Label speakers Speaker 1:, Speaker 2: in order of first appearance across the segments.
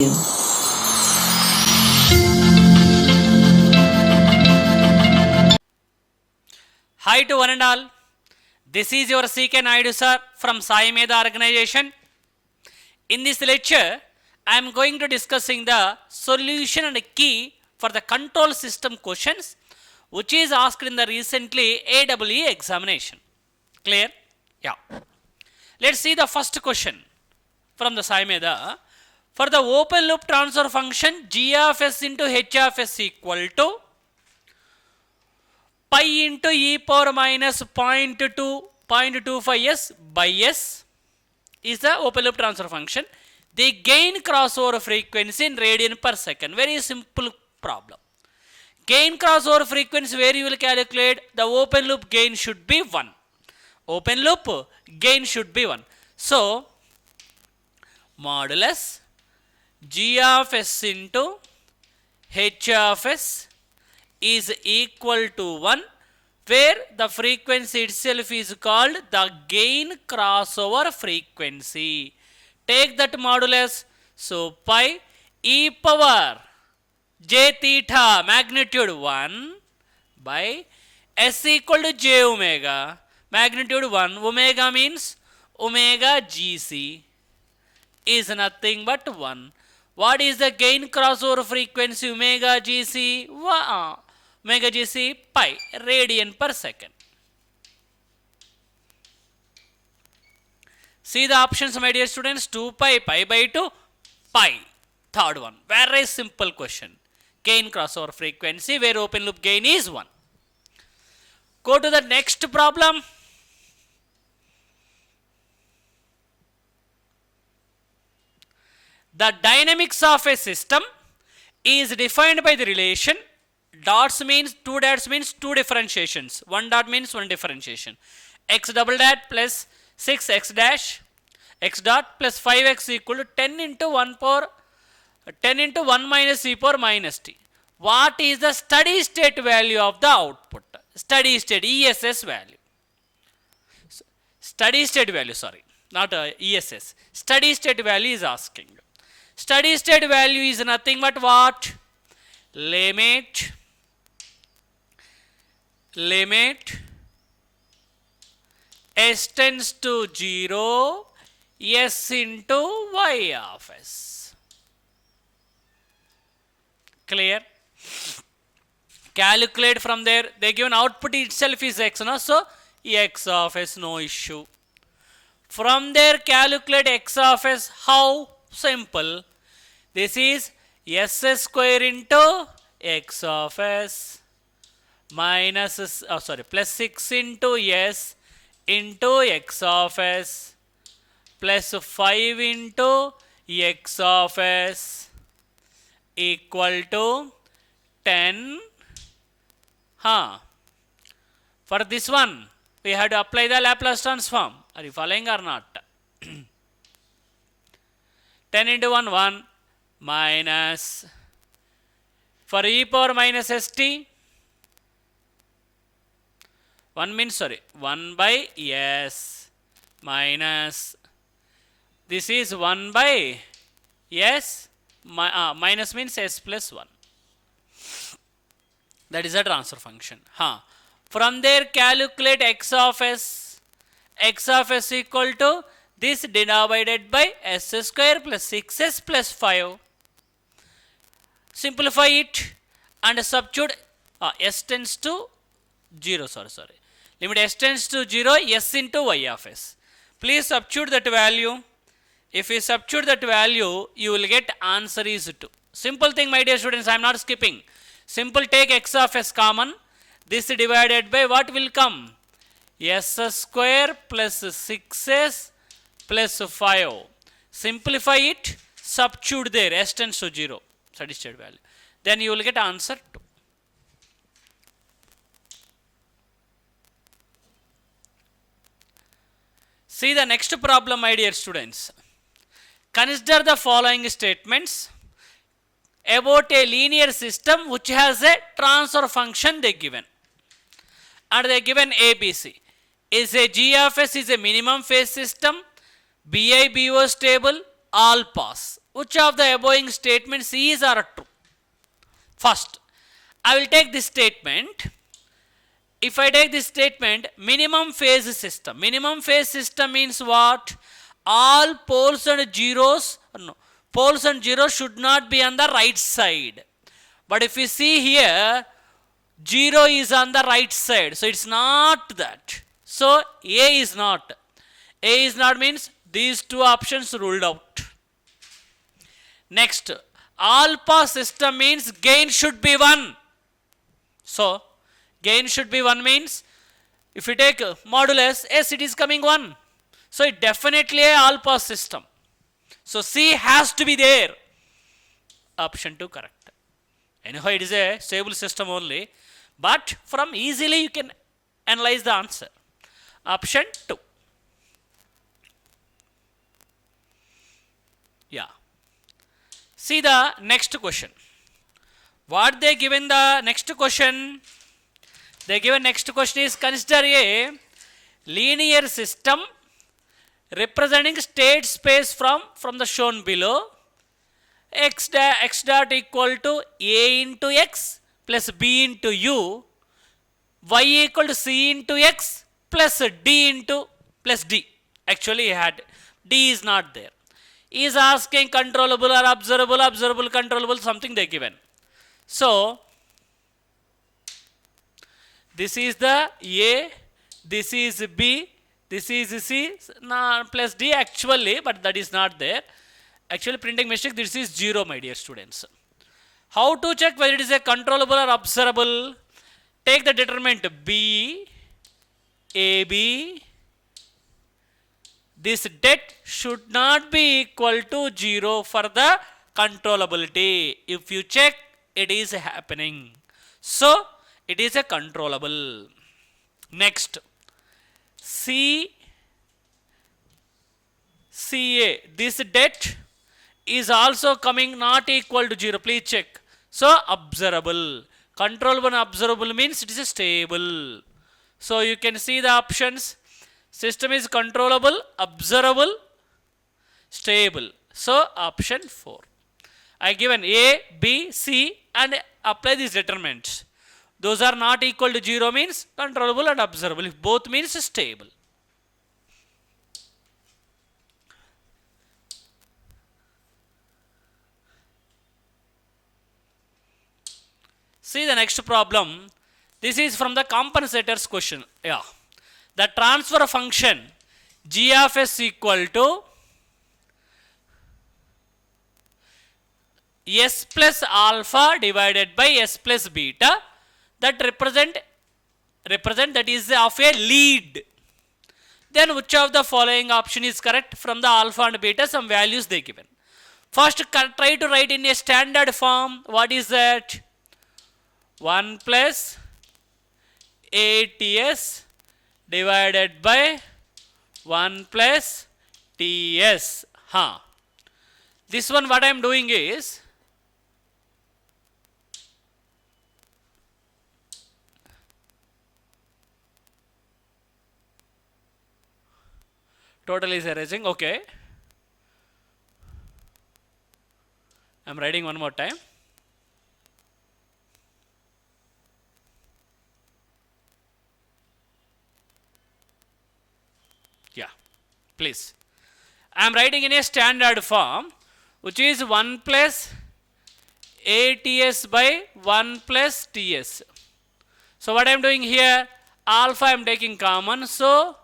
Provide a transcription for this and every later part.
Speaker 1: Hi to one and all. This is your CK Naidu sir from SAIMEDHA organization. In this lecture, I am going to discussing the solution and key for the control system questions which is asked in the recently AWE examination. Clear? Yeah. Let's see the first question from the SAIMEDHA. For the open loop transfer function g of s into h of s equal to pi into e power minus 0.25s by s is the open loop transfer function. The gain crossover frequency in radian per second. Very simple problem. Gain crossover frequency where you will calculate the open loop gain should be 1. Open loop gain should be 1. So, modulus g of s into h of s is equal to 1, where the frequency itself is called the gain crossover frequency. Take that modulus. So, pi e power j theta magnitude 1 by s equal to j omega magnitude 1. Omega means omega gc is nothing but 1. What is the gain crossover frequency omega gc? Omega gc pi radian per second. See the options, my dear students. 2 pi, pi by 2, pi. Third one. Very simple question. Gain crossover frequency where open loop gain is 1. Go to the next problem. The dynamics of a system is defined by the relation dots means two differentiations. One dot means one differentiation. X double dot plus 6x dash x dot plus 5x equal to 10 into 1 minus e power minus t. What is the steady state value of the output? Steady state ESS value. Steady state value, sorry, not ESS. Steady state value is asking. Steady state value is nothing but what? Limit s tends to 0 s into y of s. Clear? Calculate from there. They given output itself is x, no? So x of s, no issue. From there calculate x of s. How? Simple. This is s square into x of s minus plus 6 into s into x of s plus 5 into x of s equal to 10. For this one, we have to apply the Laplace transform. Are you following or not? 10 into 1, 1 minus for e power minus st 1 means 1 by s minus this is 1 by s minus means s plus 1. That is a transfer function. From there calculate x of s equal to this divided by s square plus 6s plus 5. Simplify it and substitute s tends to 0, limit s tends to 0 s into y of s. Please substitute that value. If you substitute that value, you will get answer is 2. Simple thing, my dear students, I am not skipping. Simple, take x of s common. This divided by what will come? S square plus 6s plus 5. Simplify it, substitute there, s tends to 0, steady state value. Then you will get answer 2. See the next problem, my dear students. Consider the following statements about a linear system which has a transfer function they given. And they given ABC. Is a G of S is a minimum phase system, BI BO stable, all pass. Which of the above statements is or true? First, I will take this statement. If I take this statement, minimum phase system. Minimum phase system means what? All poles and zeros, no, poles and zeros should not be on the right side. But if you see here, 0 is on the right side. So it's not that. So A is not. A is not means these two options ruled out. Next, all pass system means gain should be 1. So gain should be 1 means if you take modulus, yes, it is coming 1. So it definitely a all pass system. So C has to be there. Option 2 correct. Anyhow, it is a stable system only. But from easily you can analyze the answer. Option 2. Yeah. See the next question. What they given the next question? They given next question is consider a linear system representing state space from the shown below. X dot equal to A into X plus B into U. Y equal to C into X plus D into plus D. Actually, D is not there. He is asking controllable or observable, observable, controllable, something they given. So, this is the A, this is B, this is C plus D actually, but that is not there. Actually, printing mistake, this is 0, my dear students. How to check whether it is a controllable or observable? Take the determinant B, AB. This det should not be equal to 0 for the controllability. If you check, it is happening. So, it is a controllable. Next, CA. This det is also coming not equal to 0. Please check. So, observable. Controllable and observable means it is a stable. So, you can see the options. System is controllable, observable, stable. So, option 4. I given A, B, C and apply these determinants. Those are not equal to 0 means controllable and observable. If both means stable. See the next problem. This is from the compensators question. Yeah. The transfer function g of s equal to s plus alpha divided by s plus beta that represent that is of a lead. Then which of the following option is correct? From the alpha and beta some values they given. First try to write in a standard form. What is that? 1 plus ATS divided by 1 plus TS. This one what I am doing is total is erasing. Okay. I am writing one more time. Yeah, please. I am writing in a standard form which is 1 plus ATS by 1 plus TS. So what I am doing here? Alpha I am taking common. So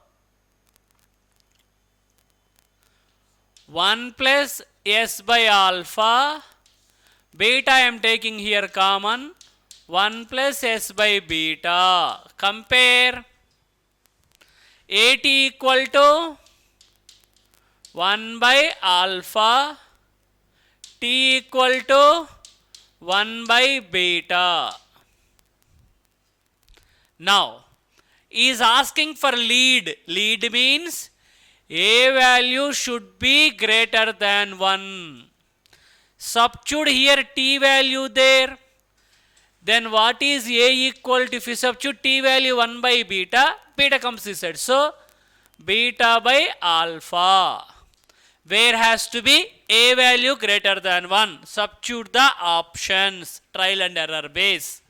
Speaker 1: 1 plus S by alpha. Beta I am taking here common. 1 plus S by beta. Compare. AT equal to 1 by alpha, T equal to 1 by beta. Now, he is asking for lead. Lead means A value should be greater than 1. Substitute here T value there. Then what is A equal to, if you substitute T value 1 by beta, beta comes this side. So, beta by alpha. where has to be a value greater than 1. Substitute the options, trial and error base.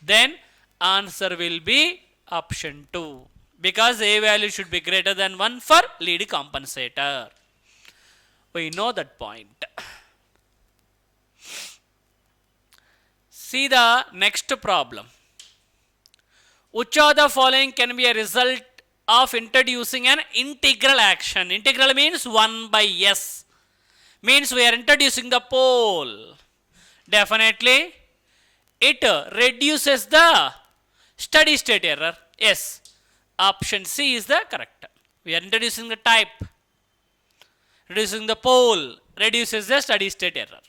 Speaker 1: Then answer will be option 2, because a value should be greater than 1 for lead compensator. We know that point. See the next problem. Which of the following can be a result of introducing an integral action? Integral means 1 by s. Means we are introducing the pole. Definitely it reduces the steady state error. Yes. Option C is the correct. We are introducing the type. Reducing the pole reduces the steady state error.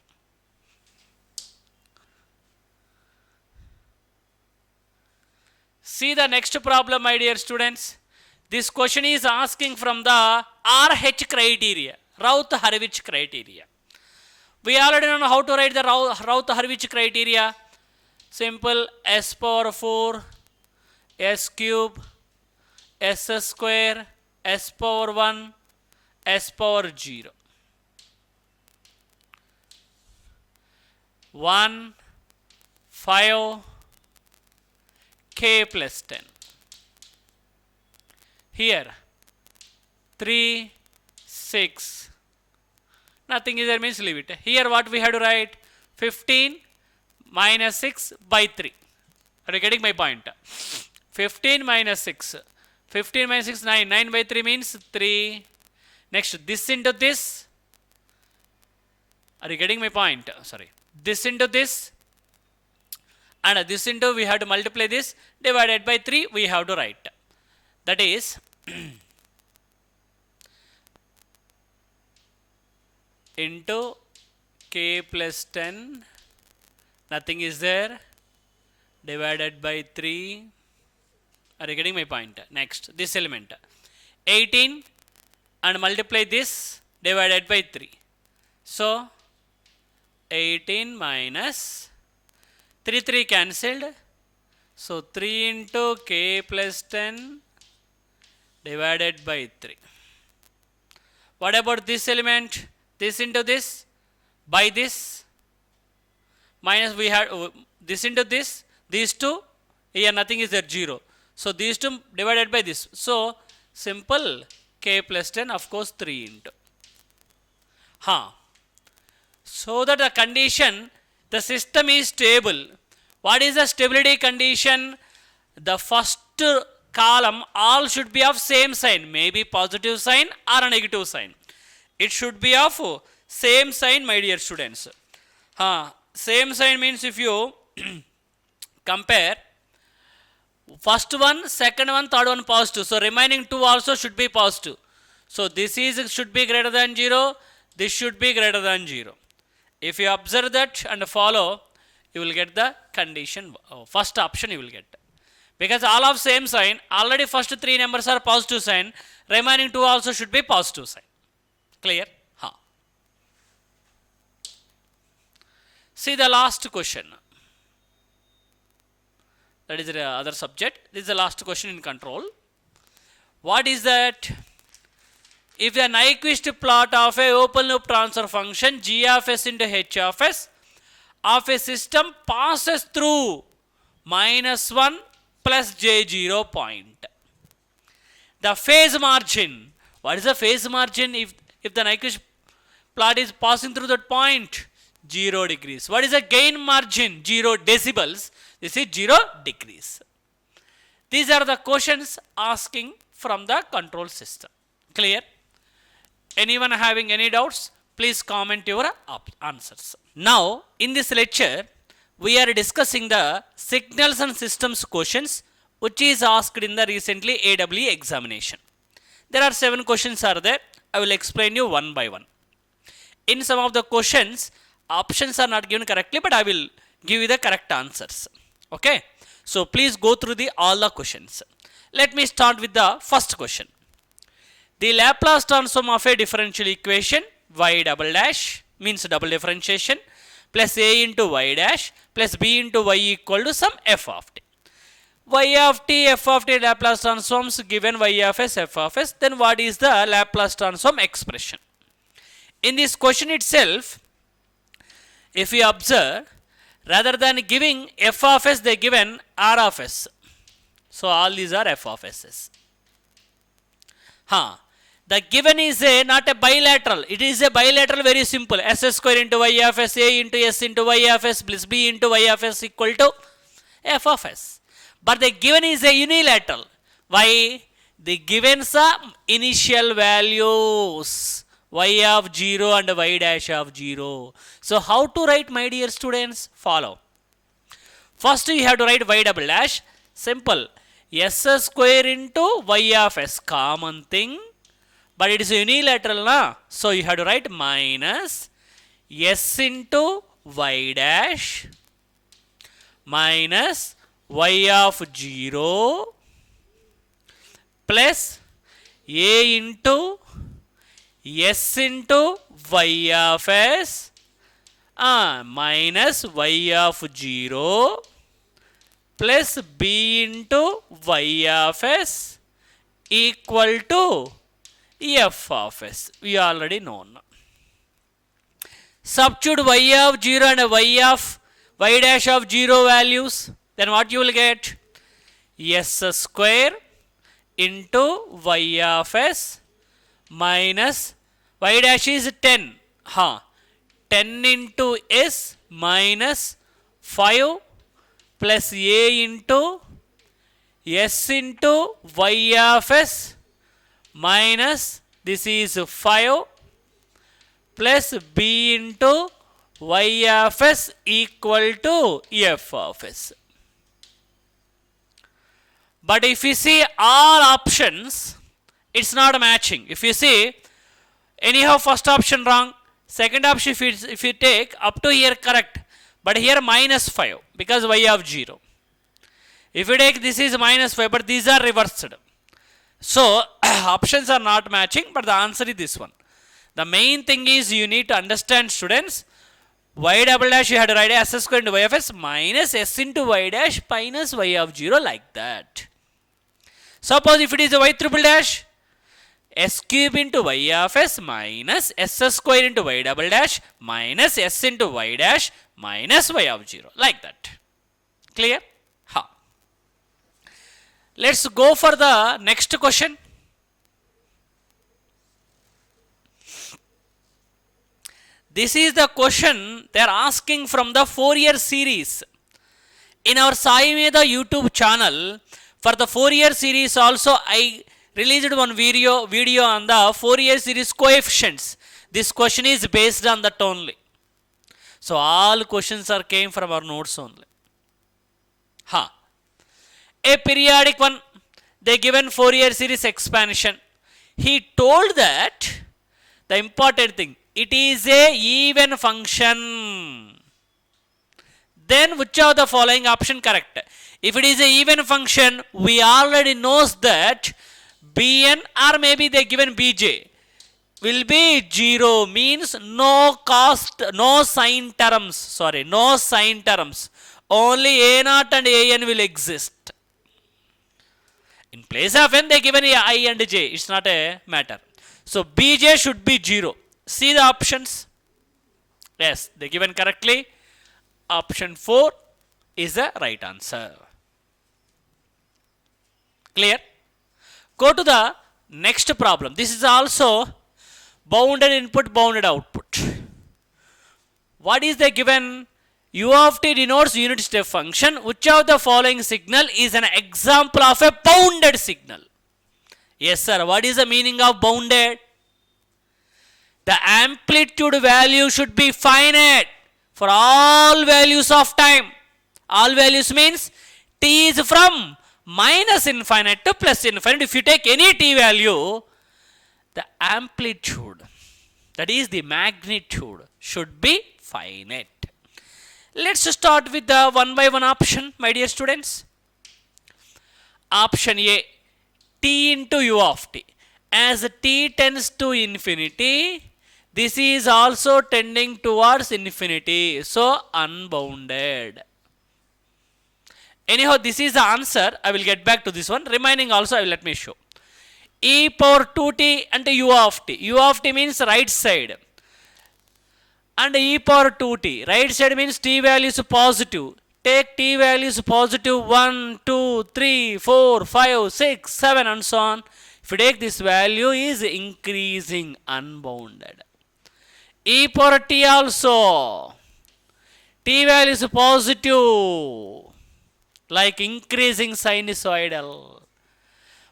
Speaker 1: See the next problem, my dear students. This question is asking from the RH criteria, Routh-Hurwitz criteria. We already know how to write the Routh-Hurwitz criteria. Simple: s power 4, s cube, s square, s power 1, s power 0. 1, 5, k plus 10. Here 3, 6. Nothing is there, means leave it. Here what we have to write? 15 minus 6 by 3. Are you getting my point? 15 minus 6. 15 minus 6, 9. 9 by 3 means 3. Next, this into this. Are you getting my point? Sorry. This into this. And this into, we have to multiply this, divided by 3 we have to write. That is into k plus 10, nothing is there, divided by 3. Are you getting my point? Next, this element 18 and multiply this, divided by 3. So 18 minus 3 cancelled. So 3 into k plus 10 divided by 3. What about this element? This into this, by this, minus we had this into this, these two, here nothing is there, 0. So these two divided by this. So simple, k plus 10, of course 3 into. So that the condition, the system is stable. What is the stability condition? The first column all should be of same sign, maybe positive sign or a negative sign. It should be of same sign, my dear students. Same sign means if you compare first one, second one, third one positive. So remaining two also should be positive. So this is should be greater than 0. This should be greater than 0. If you observe that and follow, you will get the condition. First option you will get. Because all of same sign, already first 3 numbers are positive sign. Remaining 2 also should be positive sign. Clear? See the last question. That is the other subject. This is the last question in control. What is that? If the Nyquist plot of a open loop transfer function g of s into h of s of a system passes through -1 plus j0 point. The phase margin. What is the phase margin if the Nyquist plot is passing through that point? 0 degrees. What is the gain margin? 0 decibels. This is 0 degrees. These are the questions asking from the control system. Clear? Anyone having any doubts? Please comment your answers. Now, in this lecture, we are discussing the signals and systems questions which is asked in the recently AWE examination. There are 7 questions are there. I will explain you one by one. In some of the questions, options are not given correctly, but I will give you the correct answers. Okay. So please go through all the questions. Let me start with the first question. The Laplace transform of a differential equation y double dash means double differentiation plus a into y dash plus b into y equal to some f of t. Y of t, f of t Laplace transforms given y of s, f of s. Then what is the Laplace transform expression? In this question itself, if you observe, rather than giving f of s, they given r of s. So all these are f of s. The given is not a bilateral. It is a bilateral, very simple. S square into y of s, a into s into y of s plus b into y of s equal to f of s. But the given is a unilateral. Why? The given some initial values y of 0 and y dash of 0. So how to write, my dear students? Follow. First you have to write y double dash. Simple. S square into y of s. Common thing. But it is unilateral, na? So you have to write minus s into y dash minus y of 0 plus a into s into y of s minus y of 0 plus b into y of s equal to f of s. We already know. Substitute y of 0 and y dash of 0 values. Then what you will get? S square into y of s minus y dash is 10. 10 into s minus 5 plus a into s into y of s minus this is 5 plus b into y of s equal to f of s. But if you see all options, it's not matching. If you see, anyhow first option wrong, second option if you take up to here correct, but here minus 5 because y of 0. If you take this is minus 5, but these are reversed. So options are not matching, but the answer is this one. The main thing is you need to understand, students, y double dash you have to write s square into y of s minus s into y dash minus y of 0 like that. Suppose if it is a y triple dash, s cube into y of s minus s square into y double dash minus s into y dash minus y of 0 like that. Clear? Let's go for the next question. This is the question they are asking from the Fourier series. In our SAIMEDHA YouTube channel, for the Fourier series also I released one video on the Fourier series coefficients. This question is based on that only. So all questions are came from our notes only. A periodic one, they given Fourier series expansion. He told that the important thing, it is a even function. Then which of the following option correct? If it is a even function, we already knows that Bn or maybe they given Bj will be 0, means no cost, no sign terms, no sign terms. Only A0 and An will exist. In place of n, they given I and j. It's not a matter. So Bj should be 0. See the options. Yes, they given correctly. Option 4 is the right answer. Clear? Go to the next problem. This is also bounded input, bounded output. What is the given? U of t denotes unit step function. Which of the following signal is an example of a bounded signal? Yes, sir. What is the meaning of bounded? The amplitude value should be finite for all values of time. All values means t is from minus infinite to plus infinite. If you take any t value, the amplitude, that is the magnitude, should be finite. Let's start with the one by one option, my dear students. Option A, t into u of t. As t tends to infinity, this is also tending towards infinity. So, unbounded. Anyhow, this is the answer. I will get back to this one. Remaining also, I will let me show. E power 2t and u of t. U of t means right side. and e power 2t. Right side means t value is positive. Take t value is positive 1, 2, 3, 4, 5, 6, 7 and so on. If you take this value is increasing unbounded. E power t also. T value is positive, like increasing sinusoidal.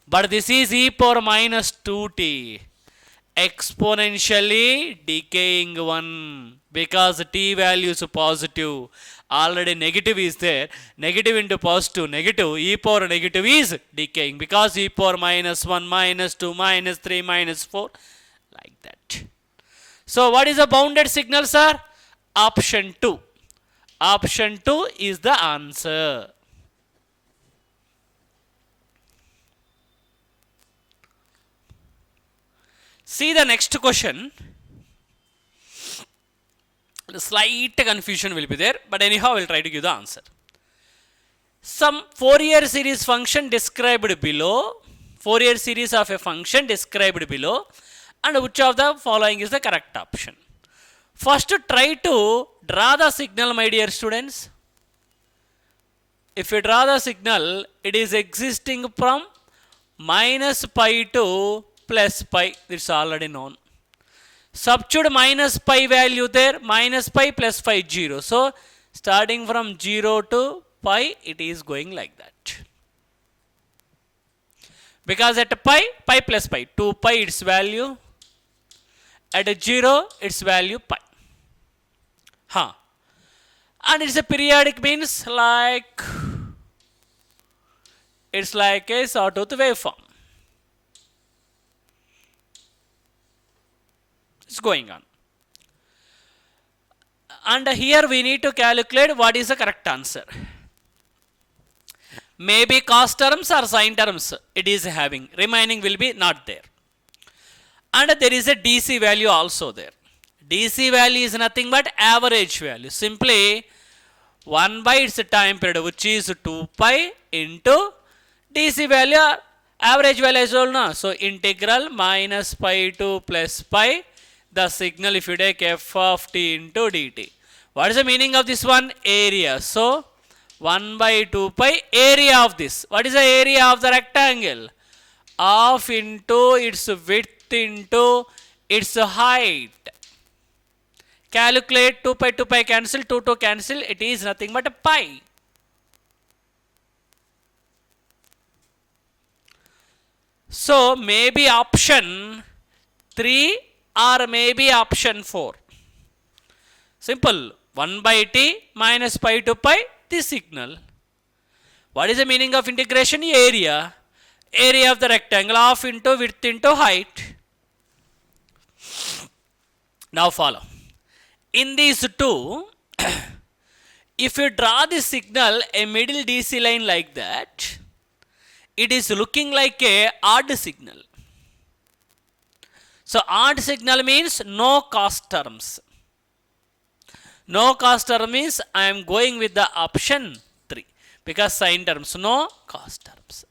Speaker 1: But this is e power minus 2t, exponentially decaying one, because t value is positive. Already negative is there. Negative into positive, negative. E power negative is decaying, because e power minus 1, minus 2, minus 3, minus 4, like that. So what is the bounded signal, sir? Option 2. Option 2 is the answer. See the next question. Slight confusion will be there, but anyhow I will try to give the answer. Some Fourier series function described below. Fourier series of a function described below, and which of the following is the correct option? First try to draw the signal, my dear students. If you draw the signal, it is existing from minus pi to plus pi. It's already known. Substitute minus pi value there, minus pi plus pi 0. So starting from 0 to pi, it is going like that. Because at pi, pi plus pi, 2 pi its value. At 0, its value pi. And it's a periodic, means like it's like a sawtooth waveform. It's going on. And here we need to calculate what is the correct answer. Maybe cos terms or sin terms it is having. Remaining will be not there. And there is a DC value also there. DC value is nothing but average value. Simply 1 by its time period, which is 2 pi into DC value, average value as well. No? So integral minus pi to plus pi, the signal if you take f of t into dt. What is the meaning of this one? Area. So 1 by 2 pi area of this. What is the area of the rectangle? Half into its width into its height. Calculate 2 pi cancel, 2 cancel, it is nothing but a pi. So maybe option 3 or maybe option 4. Simple. 1 by t minus pi to pi, this signal. What is the meaning of integration? Area. Area of the rectangle, half into width into height. Now follow. In these two, if you draw this signal, a middle DC line like that, it is looking like a odd signal. So odd signal means no cos terms. No cos term means I am going with the option 3, because sin terms, no cos terms.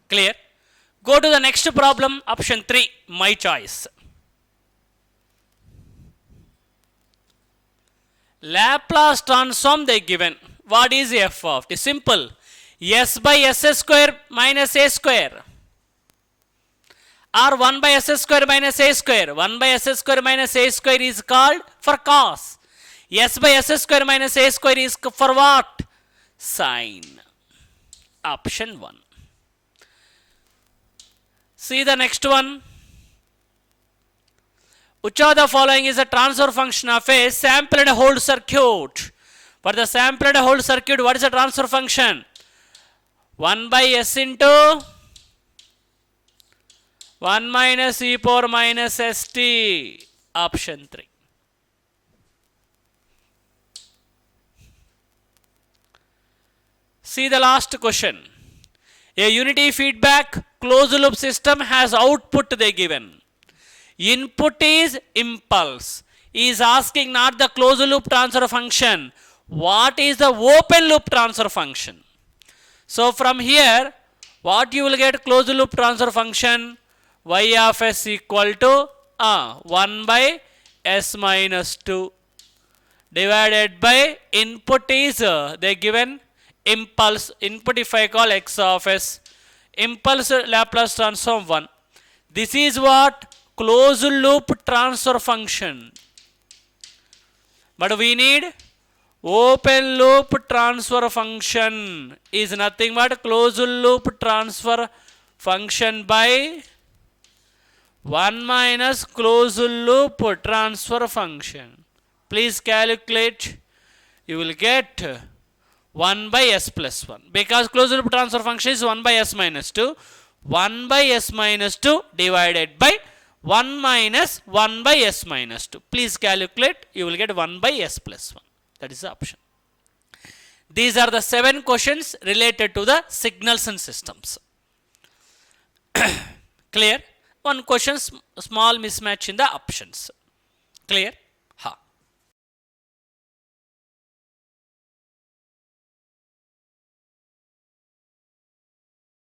Speaker 1: Clear? Go to the next problem, option 3, my choice. Laplace transform they given. What is f of t? Simple. S by s square minus a square. Or 1 by s square minus a square. 1 by s square minus a square is called for cos. S by s square minus a square is for what? Sin. Option 1. See the next one. Which of the following is a transfer function of a sample and hold circuit? For the sample and hold circuit, what is the transfer function? 1 by s into 1 minus e power minus st. Option 3. See the last question. A unity feedback closed loop system has output they given. Input is impulse. He is asking not the closed loop transfer function. What is the open loop transfer function? So from here, what you will get? Closed loop transfer function y of s equal to 1 by s minus 2 divided by input is they given impulse. Input if I call x of s, impulse Laplace transform 1. This is what? Closed loop transfer function. But we need open loop transfer function is nothing but closed loop transfer function by 1 minus closed loop transfer function. Please calculate. You will get 1 by s plus 1. Because closed loop transfer function is 1 by s minus 2. 1 by s minus 2 divided by 1 minus 1 by s minus 2. Please calculate. You will get 1 by s plus 1. That is the option. These are the 7 questions related to the signals and systems. Clear? One question, small mismatch in the options. Clear?